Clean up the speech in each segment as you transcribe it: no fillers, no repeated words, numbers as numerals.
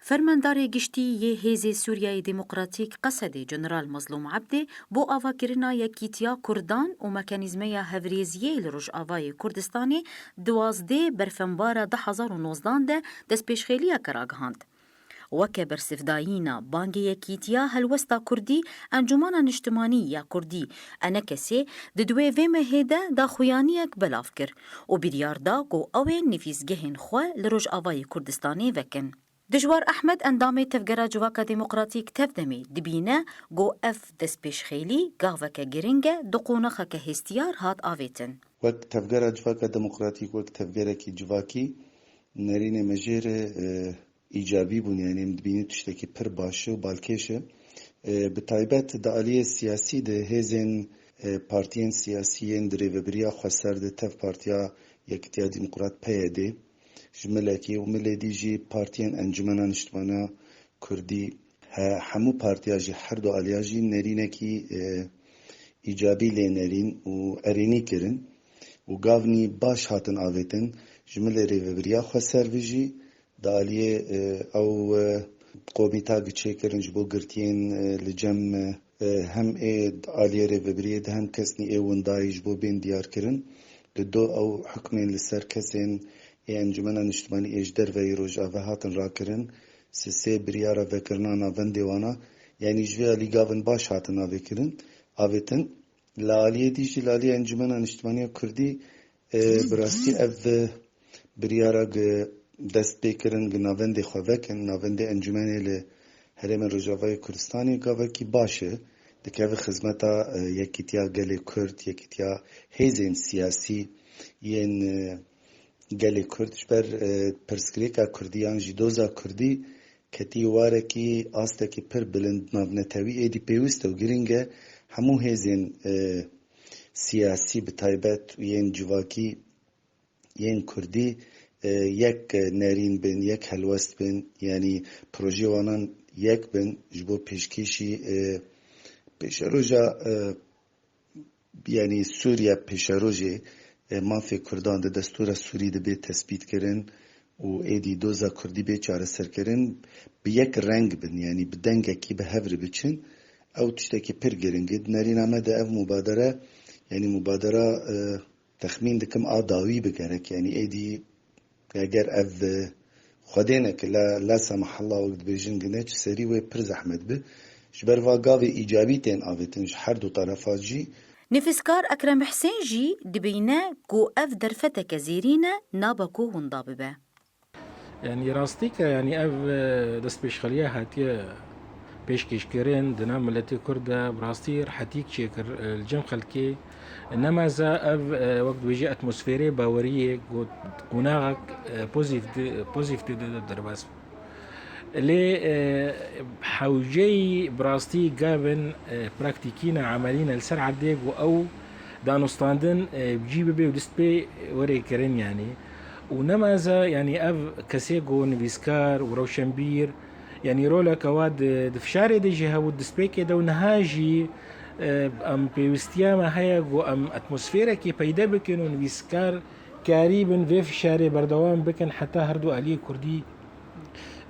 فرماندار گشتی یه هیزی سوریای دموکراتیک قصد جنرال مظلوم عبده بو آوا کرنا یکیتیا کردان و مکانیزمه هفریزیه لروج آوای کردستانی 12 برفنبار 2019 ده دست پیشخیلیا کراگهاند. وکه برسفدایینا بانگ یکیتیا هلوستا کردی انجمانا نشتمانی یا کردی انا کسی دوی ویمه هیده دا خویانیک بلاف کر و بیریار دا گو اوه نفیسگهن خواه لروج آوای کردستانی وکن. دجوار احمد اندامه تفگرا جواکا دموکراتیک تفدمی دبینه گو اف دست پیش خیلی گاوکا گرینگه دقونخا که هستیار هات آویتن. وقت تفگرا جواکا دموکراتیک وقت تفگرا کی جواکی نرین مجیر ایجابی بون یعنی دبینی تشتکی پر باشه و بالکشه بتایبت دا آلیه سیاسی ده هزین پارتین سیاسیین دریوبریا خسر ده تف پارتیا یکتیا دموکرات پیده جملکی و ملدی جی پارتین انجمنان اجتماعی کردی همو پارتیا جی هر دو آلیا جی نرینه کی ایجابی لی نرین و ارینی کرن و گاونی باش هاتن آویتن جمله ریوبریا خسر ویجی دالیه او قومیتا گچه کرن جبو گرتین لجم هم آلیه ریوبریه هم کسنی ایوندای جبو بین دیار کرن لدو او حکمین لسر کسین انجمنان اجتماعی اجدر و روجا و هاتن را کرن سه بریارا و کرنانا وندیوانا یعنی جوی لیگاون باش هاتن آویکرن آویتن لالیه دیجی لالیه انجمنان اجتماعی کردی براستی او بریارا دست بکرن ناوندی خوابکن ناوندی انجمنی ل هرم روجاوای کردستانی گاوه کی باشه دکه خدمتا یکیتیا گلی کرد یکیتیا هیزین سیاسی ین گلی کردش بر پرسکریکا کردیان جدوزا کردی کتی واره کی آسته کی پر بلند نابنتوی ایدی پیوسته و گرینگه همو هیزین سیاسی بتایبت ین جواکی ین کردی یک نرین بین یک هلوست بین یعنی پروژه وانان یک بین جبو پیشکشی پیشروجا یعنی سوریا پیشروجه مافی کردان ده دستور سوری ده به تثبیت کردن و ایدی دوزا کردی به چاره سر کردن به یک رنگ بین یعنی به دنگ کی به هفر بچن او تشتکی پر گرنگید نرین آمده او مبادره یعنی مبادره تخمین دکم آداوی بگرک یعنی ایدی اگر او خودینه که لا سمح الله وقت بیجن گنه چه سری و پر زحمت به جبر واقعی ایجابی تین آویتنش هر دو طرفات جی نفسكار أكرم حسين جي دبينا جو أف درفتة كزيرينة نابكو هنداببه يعني راستيك يعني أف دست بيشخلية هاتية بيشكش كرين دنا ملتي كردة براستي رحتيك شكر الجم خلكي إنما زا أف وقت بيجي أتموسفيري باورية قناغك بوزيف درباس لي حوجي براستي قابن براكتيكينا عملينا لسرعة ديك أو دانوستاندن بجيب بي ودست بي وري كرين يعني ونمازا يعني أف كسيغو نفيسكار وروشنبير يعني رولا كواد دفشاري دي جهة ودست بي كده ونهاجي ام بيوستياما هيا ام اتموسفيرا كي بيدا بكن ونفيسكار كاريبن في فشاري بردوان بكن حتى هردو علي كردي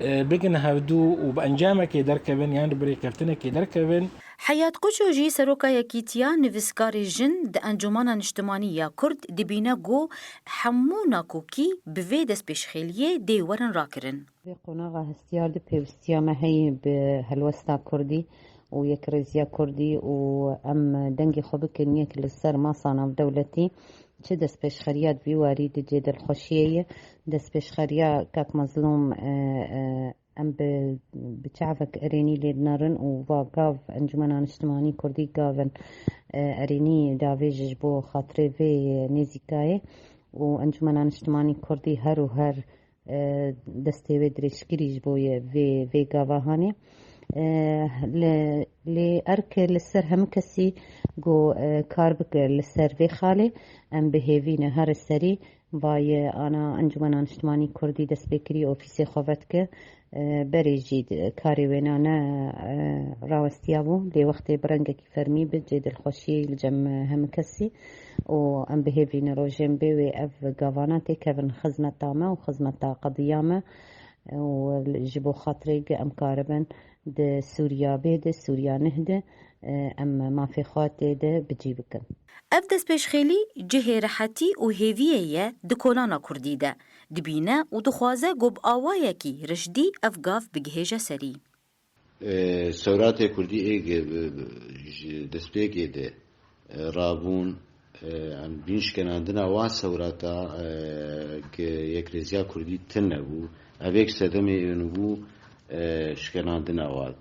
بكن هردو وبأنجامة كي دركبن يعني بري كفتنا كي دركبن حياة قوشو جي سروكا يكيتيا نفسكاري جن د انجمانا نجتمانية كرد دبينا جو حمونا كوكي بفيدس بيشخيلية دي ورن راكرن قناغا هستيار دي بيوستياما هي بهلوستا كردي ويكرزيا كردي وام دنگي خوبك نيك للسر ما صانع دولتي چه دست پیشخریات بیواری دجید الخوشیه دست پیشخریا کاک مظلوم ام بتعفك اريني ليدنارن وواقاف انجمنان اجتماعي كردي قافن اريني دافيج جبو خاطري في نيزيكاي وانجمنان اجتماعي كردي هر وهر دستي ودريشكري جبو في قافهاني لأرك للسر هم كسي جو كاربك للسر في خالي ام بهيفي نهار السري باي انا انجمنان اجتماعي كردي دست بكري اوفيسي خوفتك بريجيد كاري وينانا راوستيابو لي وقت برنجك فرمي بجيد الخوشي الجم هم كسي و ام بهيفي نروجين بي اف غافاناتي كيفن خزمة تاما وخزمة قضيامة وجبو خاطري ام كاربن د سوريا بيد سوريا نهده ام ما في خاطي ده بجيبك اف دست پیشخیلی جه رحتی و هیویه ده کولانا کردی ده دبینه و دخوازه گوب آوایه کی رشدی اف گاف بگهیجه سری. سورات کردی ایگ دسپیگی ده رابون ام بینش کناندنا وان سوراتا که یک رزیا کردی تنه بو اویک سدمی اینو بو شکناندنا واد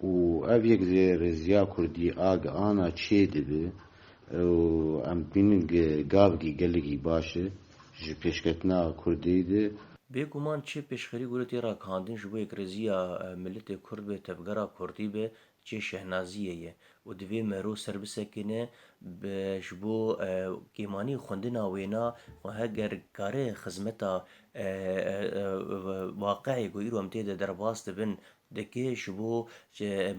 و او یک رزیا کردی آگ آنا چه دبی و ام بینن گاوگی گلگی باشه جی پیشکتنا کردی ده بێگومان چێ پێشخەری گورەتی ڕاکاندن ji bo yekreziya milletê Kurd bê tevgera Kurdî bê çê şehnaziyê ye û divê mero ser bisekine ji bo kêmanî xwendina wêna û heger kare xizmeta waqeê ku îro em tê de derbas dibin dike ji bo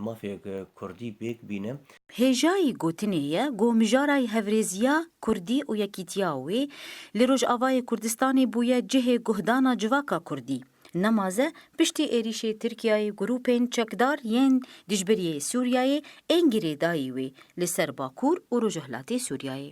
mafê Kurdî pêk bîne. هیجایی گوتنیه گو مجارای هفریزیا کردی و یکیتیاوی لی روجاوای کردستانی بویه جه گهدانا جواکا کردی. نمازه پشتی ایریشه ترکیای گروپین چکدار ین دجبریه سوریای انگیری دایوی لسر باکور و روجهلاتی سوریای.